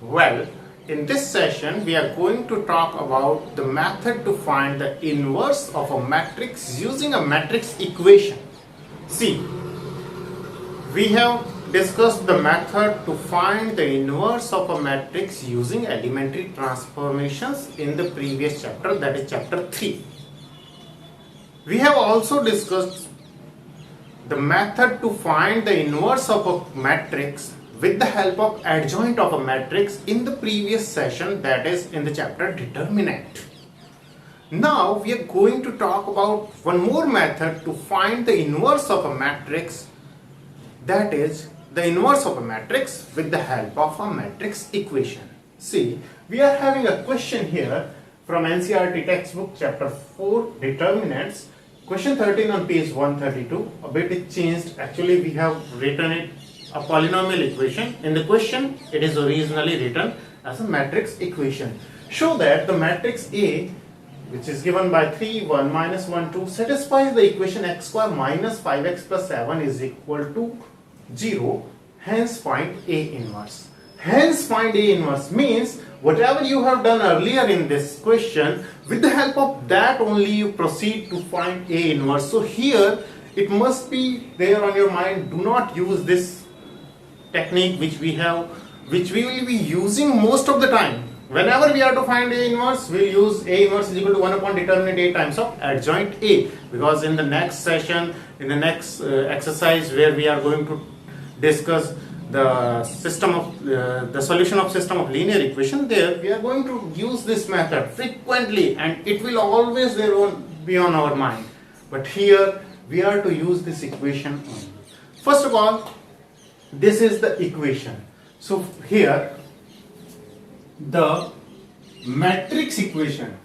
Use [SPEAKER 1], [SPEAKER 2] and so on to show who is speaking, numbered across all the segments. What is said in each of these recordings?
[SPEAKER 1] Well, in this session we are going to talk about the method to find the inverse of a matrix using a matrix equation. See, we have discussed the method to find the inverse of a matrix using elementary transformations in the previous chapter, that is chapter 3. We have also discussed the method to find the inverse of a matrix with the help of adjoint of a matrix in the previous session, that is in the chapter determinant. Now we are going to talk about one more method to find the inverse of a matrix, that is the inverse of a matrix with the help of a matrix equation. See, we are having a question here from NCERT textbook chapter 4 determinants, question 13 on page 132. A bit is changed, actually we have written it a polynomial equation. In the question it is originally written as a matrix equation. Show that the matrix A, which is given by 3 1 minus 1 2, satisfies the equation x square minus 5x plus 7 is equal to 0. Hence find A inverse. Hence find A inverse means whatever you have done earlier in this question, with the help of that only you proceed to find A inverse. So here it must be there on your mind. Do not use this technique which we will be using most of the time. Whenever we are to find A inverse, we will use A inverse is equal to 1 upon determinant A times of adjoint A, because in the next session, in the next exercise where we are going to discuss the system of the solution of system of linear equation, there we are going to use this method frequently and it will always be on our mind. But here we are to use this equation only. First of all, this is the equation. So here the matrix equation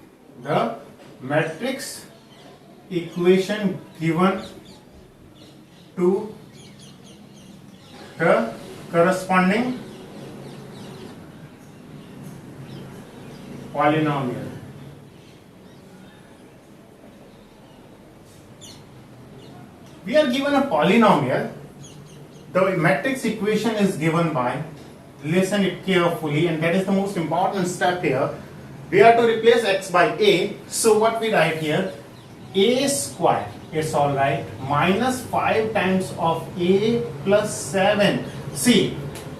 [SPEAKER 1] given to the corresponding polynomial. We are given a polynomial. The matrix equation is given by, listen it carefully, and that is the most important step here. We are to replace x by a. So what we write here, a square, it's all right, minus 5 times of a plus 7. See,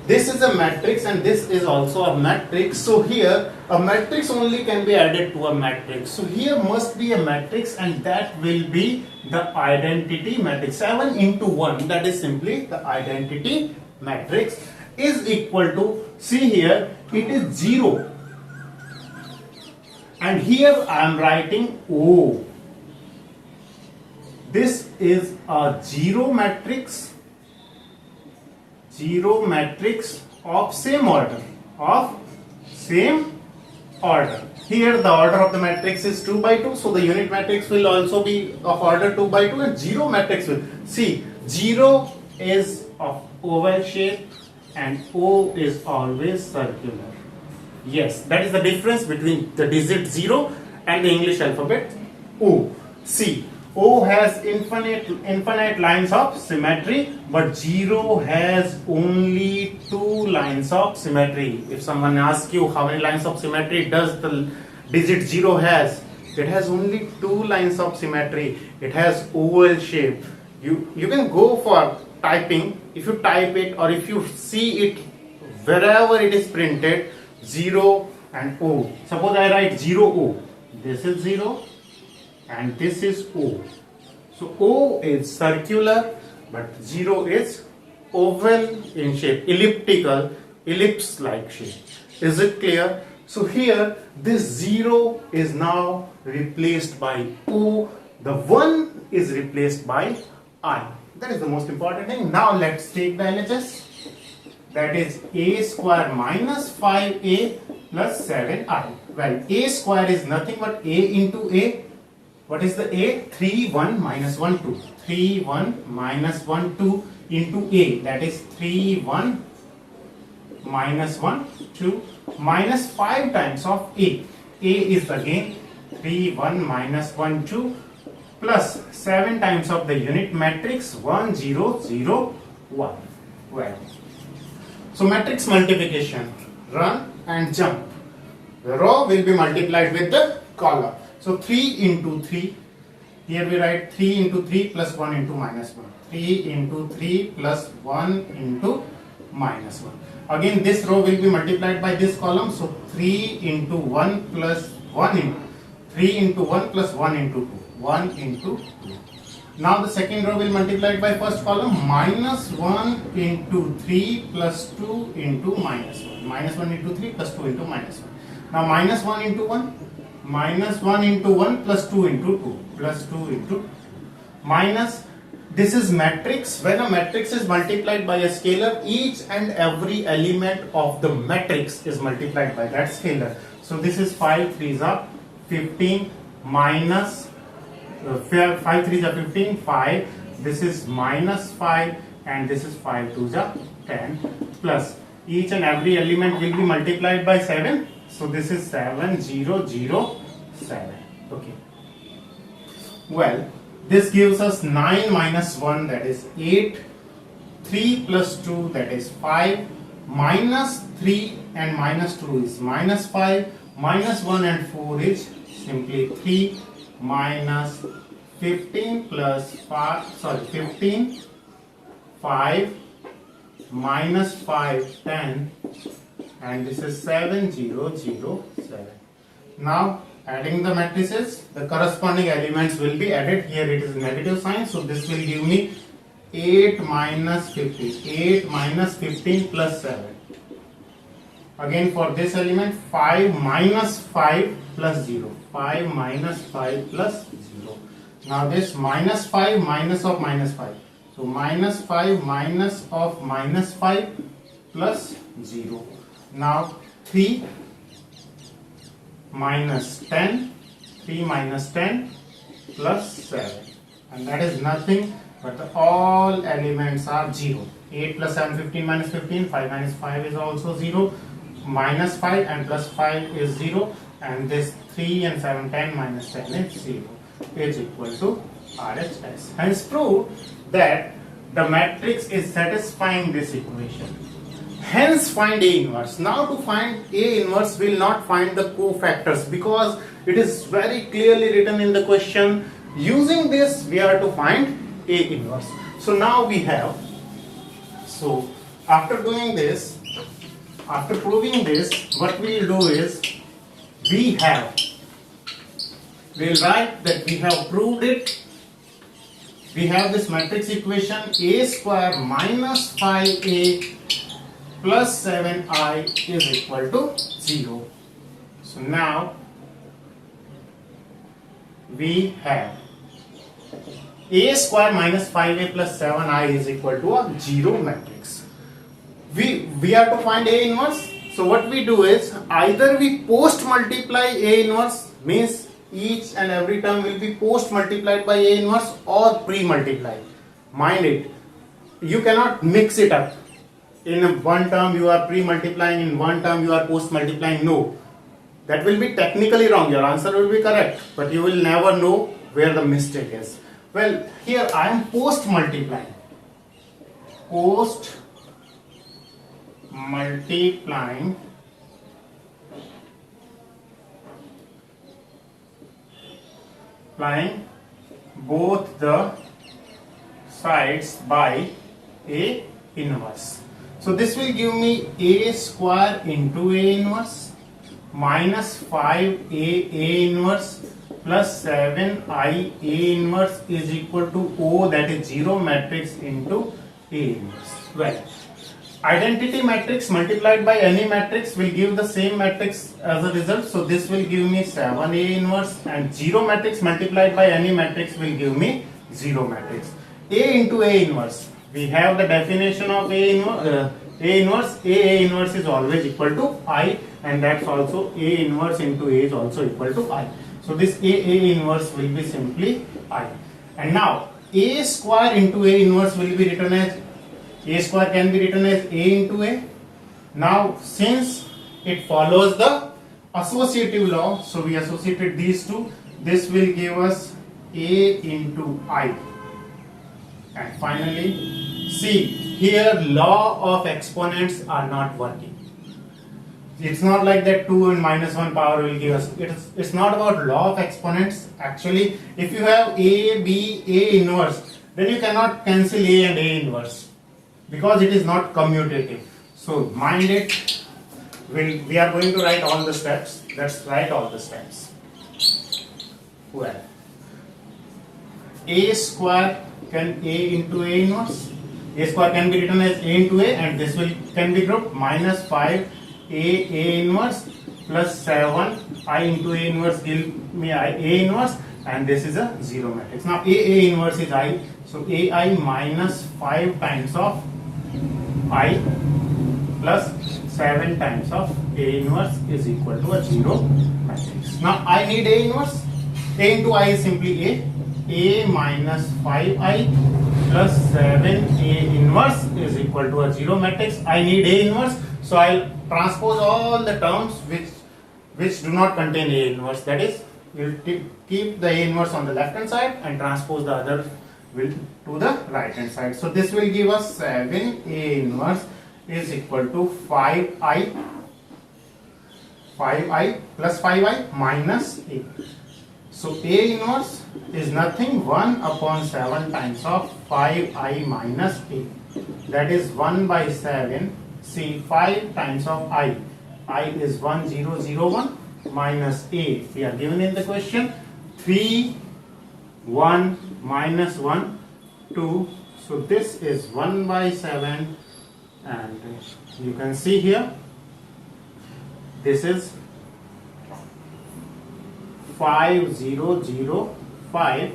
[SPEAKER 1] this is a matrix and this is also a matrix. So here a matrix only can be added to a matrix. So here must be a matrix and that will be the identity matrix. 7 into 1, that is simply the identity matrix, is equal to, see here, it is 0. And here I am writing O. This is a zero matrix of same order. Here the order of the matrix is 2 by 2, so the unit matrix will also be of order 2 by 2, and zero matrix will, see, 0 is of oval shape and O is always circular. Yes, that is the difference between the digit 0 and the English alphabet O. See, O has infinite lines of symmetry, but 0 has only 2 lines of symmetry. If someone asks you how many lines of symmetry does the digit 0 has, it has only 2 lines of symmetry. It has oval shape. You can go for typing. If you type it or if you see it wherever it is printed, 0 and O. Suppose I write 0 O. This is 0 and this is O. So O is circular but 0 is oval in shape, elliptical, ellipse-like shape. Is it clear? So here this 0 is now replaced by O. The 1 is replaced by I. That is the most important thing. Now let's take the LHS. That is a square minus 5a plus 7i. Well, a square is nothing but a into a. What is the a? 3 1 minus 1 2. 3 1 minus 1 2 into a. That is 3 1 minus 1 2 minus 5 times of a. A is again 3 1 minus 1 2 plus 7 times of the unit matrix 1 0 0 1. Well, so matrix multiplication. run and jump. The row will be multiplied with the column. So 3 into 3. Here we write 3 into 3 plus 1 into minus 1. 3 into 3 plus 1 into minus 1. Again this row will be multiplied by this column. So 3 into 1 plus 1 into 3 into 1 plus 1 into 2. 1 into 2. Now the second row will multiply by first column. Minus 1 into 3 plus 2 into minus 1. Minus 1 into 3 plus 2 into minus 1. Now minus 1 into 1. Minus 1 into 1 plus 2 into 2. Plus 2 into 2. Minus, this is matrix. When a matrix is multiplied by a scalar, each and every element of the matrix is multiplied by that scalar. So this is 5 3s are 15 minus 5 3s are 15, 5. This is minus 5 and this is 5 2s are 10 plus each and every element will be multiplied by 7. So this is 7 0 0 7. Okay. Well, this gives us 9 minus 1, that is 8. 3 plus 2, that is 5. Minus 3 and minus 2 is minus 5. Minus 1 and 4 is simply 3. Minus 15 plus 5, 15, 5, minus 5, 10, and this is 7 0 0 7. Now adding the matrices, the corresponding elements will be added. Here it is negative sign, so this will give me 8 minus 15. 8 minus 15 plus 7. Again for this element, 5 minus 5 plus 0. 5 minus 5 plus 0. Now this minus 5 minus of minus 5. So minus 5 minus of minus 5 plus 0. Now 3 minus 10. 3 minus 10 plus 7. And that is nothing but all elements are 0. 8 plus 7, 15 minus 15. 5 minus 5 is also 0. Minus 5 and plus 5 is 0. And this 3 and 7, 10 minus 10 is 0. Is equal to RHS. Hence prove that the matrix is satisfying this equation. Hence find A inverse. Now to find A inverse, we will not find the cofactors because it is very clearly written in the question. Using this we are to find A inverse. So now we have, so after doing this, after proving this, what we will do is we will write that we have proved it. We have this matrix equation A square minus 5A plus 7I is equal to 0. So now we have A square minus 5A plus 7I is equal to a 0 matrix. We have to find A inverse. So what we do is either we post multiply A inverse, means each and every term will be post multiplied by A inverse, or pre multiply. Mind it, you cannot mix it up. In one term you are pre multiplying, in one term you are post multiplying. No, that will be technically wrong. Your answer will be correct, but you will never know where the mistake is. Well, here I am post multiplying. Post multiplying both the sides by A inverse. So this will give me A square into A inverse minus 5A A inverse plus 7I A inverse is equal to O, that is 0 matrix into A inverse. Well, identity matrix multiplied by any matrix will give the same matrix as a result. So this will give me 7A inverse, and 0 matrix multiplied by any matrix will give me 0 matrix. A into A inverse. We have the definition of A inverse. A inverse is always equal to I, and that's also A inverse into A is also equal to I. So this A inverse will be simply I. And now A square into A inverse will be written as, A square can be written as A into A. Now since it follows the associative law, so we associated these two, this will give us A into I. And finally, see, here law of exponents are not working. It's not like that 2 and minus 1 power will give us. It's not about law of exponents. Actually, if you have A, B, A inverse, then you cannot cancel A and A inverse because it is not commutative. So mind it. We are going to write all the steps. Let's write all the steps. Well, A square can A into A inverse. A square can be written as A into A, and this can be grouped minus 5 A inverse plus 7 I into A inverse give me A inverse, and this is a zero matrix. Now A inverse is I, so AI minus 5 times of I plus 7 times of A inverse is equal to a zero matrix. Now I need A inverse. A into I is simply A minus 5I plus 7A inverse is equal to a zero matrix. I need A inverse, so I'll transpose all the terms which do not contain A inverse. That is, we'll keep the A inverse on the left hand side and transpose the other to the right hand side. So this will give us 7A inverse is equal to 5I plus 5I minus A. So A inverse is nothing 1 upon 7 times of 5I minus A. That is 1 by 7. See, 5 times of I is 1001 minus A. We are given in the question 3, 1 minus 1, 2. So this is 1 by 7, and you can see here this is 5005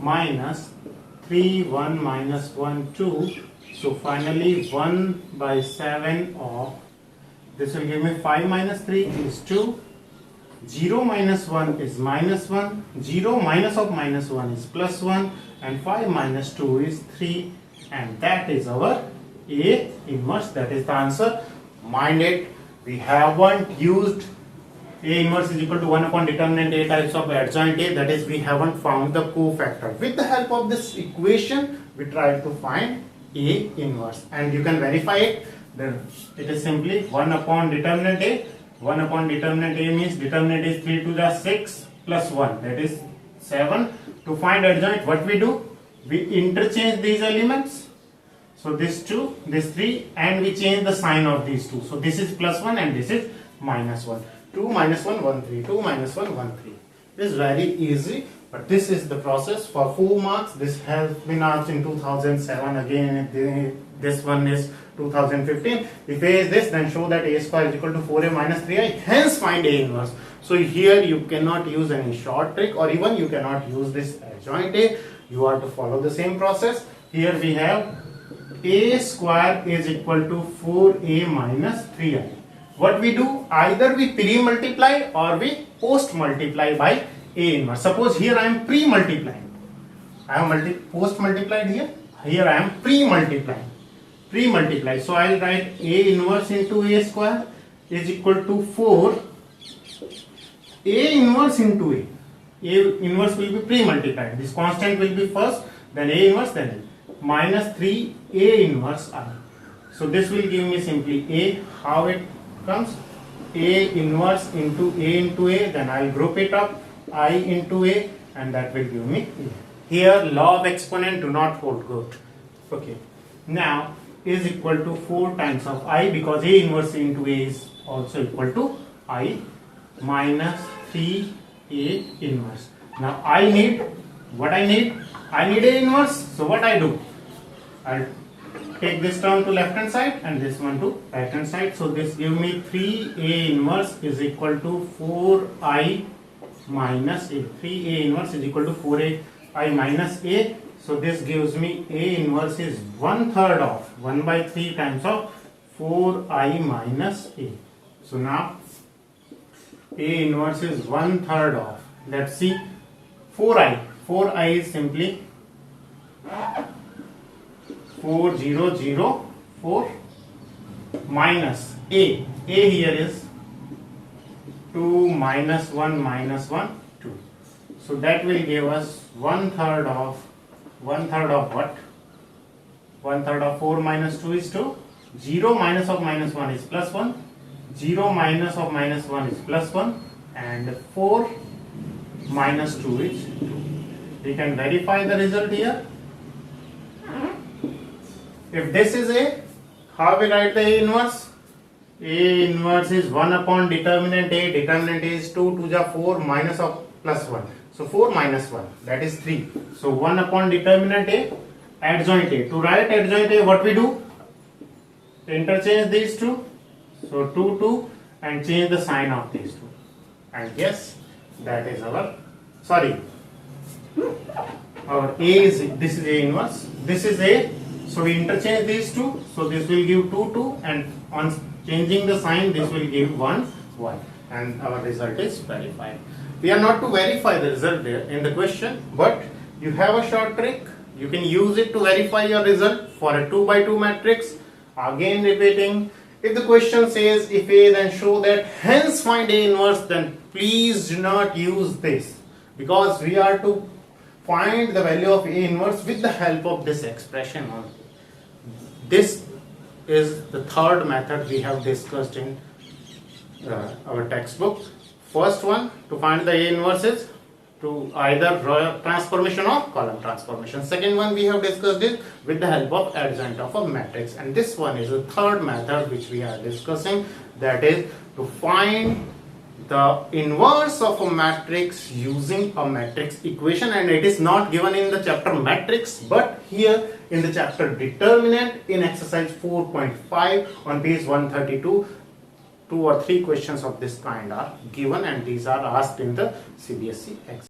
[SPEAKER 1] minus 3, 1 minus 1, 2. So finally 1 by 7 of this will give me 5 minus 3 is 2, 0 minus 1 is minus 1, 0 minus of minus 1 is plus 1, and 5 minus 2 is 3, and that is our A inverse. That is the answer. Mind it, we haven't used A inverse is equal to 1 upon determinant A types of adjoint A, that is, we haven't found the cofactor. With the help of this equation, we try to find A inverse, and you can verify it. Then it is simply 1 upon determinant A. 1 upon determinant A means determinant is 3 to the 6 plus 1, that is 7. To find adjoint, what we do? We interchange these elements. So this 2, this 3, and we change the sign of these two. So this is plus 1 and this is minus 1. 2 minus 1, 1, 3. 2 minus 1, 1, 3. It is very easy, but this is the process for 4 marks. This has been asked in 2007 again. This one is 2015. If A is this, then show that A square is equal to 4A minus 3I. Hence find A inverse. So here you cannot use any short trick, or even you cannot use this adjoint A. You have to follow the same process. Here we have A square is equal to 4A minus 3I. What we do, either we pre-multiply or we post-multiply by A inverse. Suppose here I am pre-multiplying. I am post-multiplied here. Here I am pre-multiplying. Pre-multiply. So I will write A inverse into A square is equal to 4. A inverse into A. A inverse will be pre-multiplied. This constant will be first, then A inverse, then A. Minus 3 A inverse I. So this will give me simply A. How it comes? A inverse into A, then I will group it up, I into A, and that will give me A. Here law of exponent do not hold good. Okay. Now is equal to 4 times of I, because A inverse into A is also equal to I, minus 3 A inverse. Now I need what I need? I need A inverse. So what I do? I'll take this term to left hand side and this one to right hand side. So this give me 3A inverse is equal to 4I minus A. 3A inverse is equal to 4I minus A. So this gives me A inverse is 1/3 of 1 by 3 times of 4I minus A. So now A inverse is 1/3 of, let's see, 4I. 4I is simply 4004 minus A. A here is 2 minus 1 minus 1, 2. So that will give us 1/3 of what? 1/3 of 4 minus 2 is 2. 0 minus of minus 1 is plus 1. 0 minus of minus 1 is plus 1 and 4 minus 2 is 2. We can verify the result here. If this is A, how we write the A inverse? A inverse is 1 upon determinant A. Determinant A is 2, 2 is 4 minus of plus 1. So 4 minus 1, that is 3. So 1 upon determinant A, adjoint A. To write adjoint A, what we do? Interchange these two. So 2, 2 and change the sign of these two. And yes, that is our, our A is, this is A inverse. This is A. So we interchange these two. So this will give 2, 2 and on changing the sign, this will give 1, 1. And our result is verified. We are not to verify the result there in the question, but you have a short trick. You can use it to verify your result for a 2 by 2 matrix. Again repeating, if the question says if A, then show that, hence find A inverse, then please do not use this, because we are to find the value of A inverse with the help of this expression only. This is the third method we have discussed in our textbook. First one, to find the A inverse is to either row transformation or column transformation. Second one we have discussed it with the help of adjoint of a matrix. And this one is the third method which we are discussing, that is to find the inverse of a matrix using a matrix equation. And it is not given in the chapter matrix, but here in the chapter determinant in exercise 4.5 on page 132. 2 or 3 questions of this kind are given, and these are asked in the CBSE exam.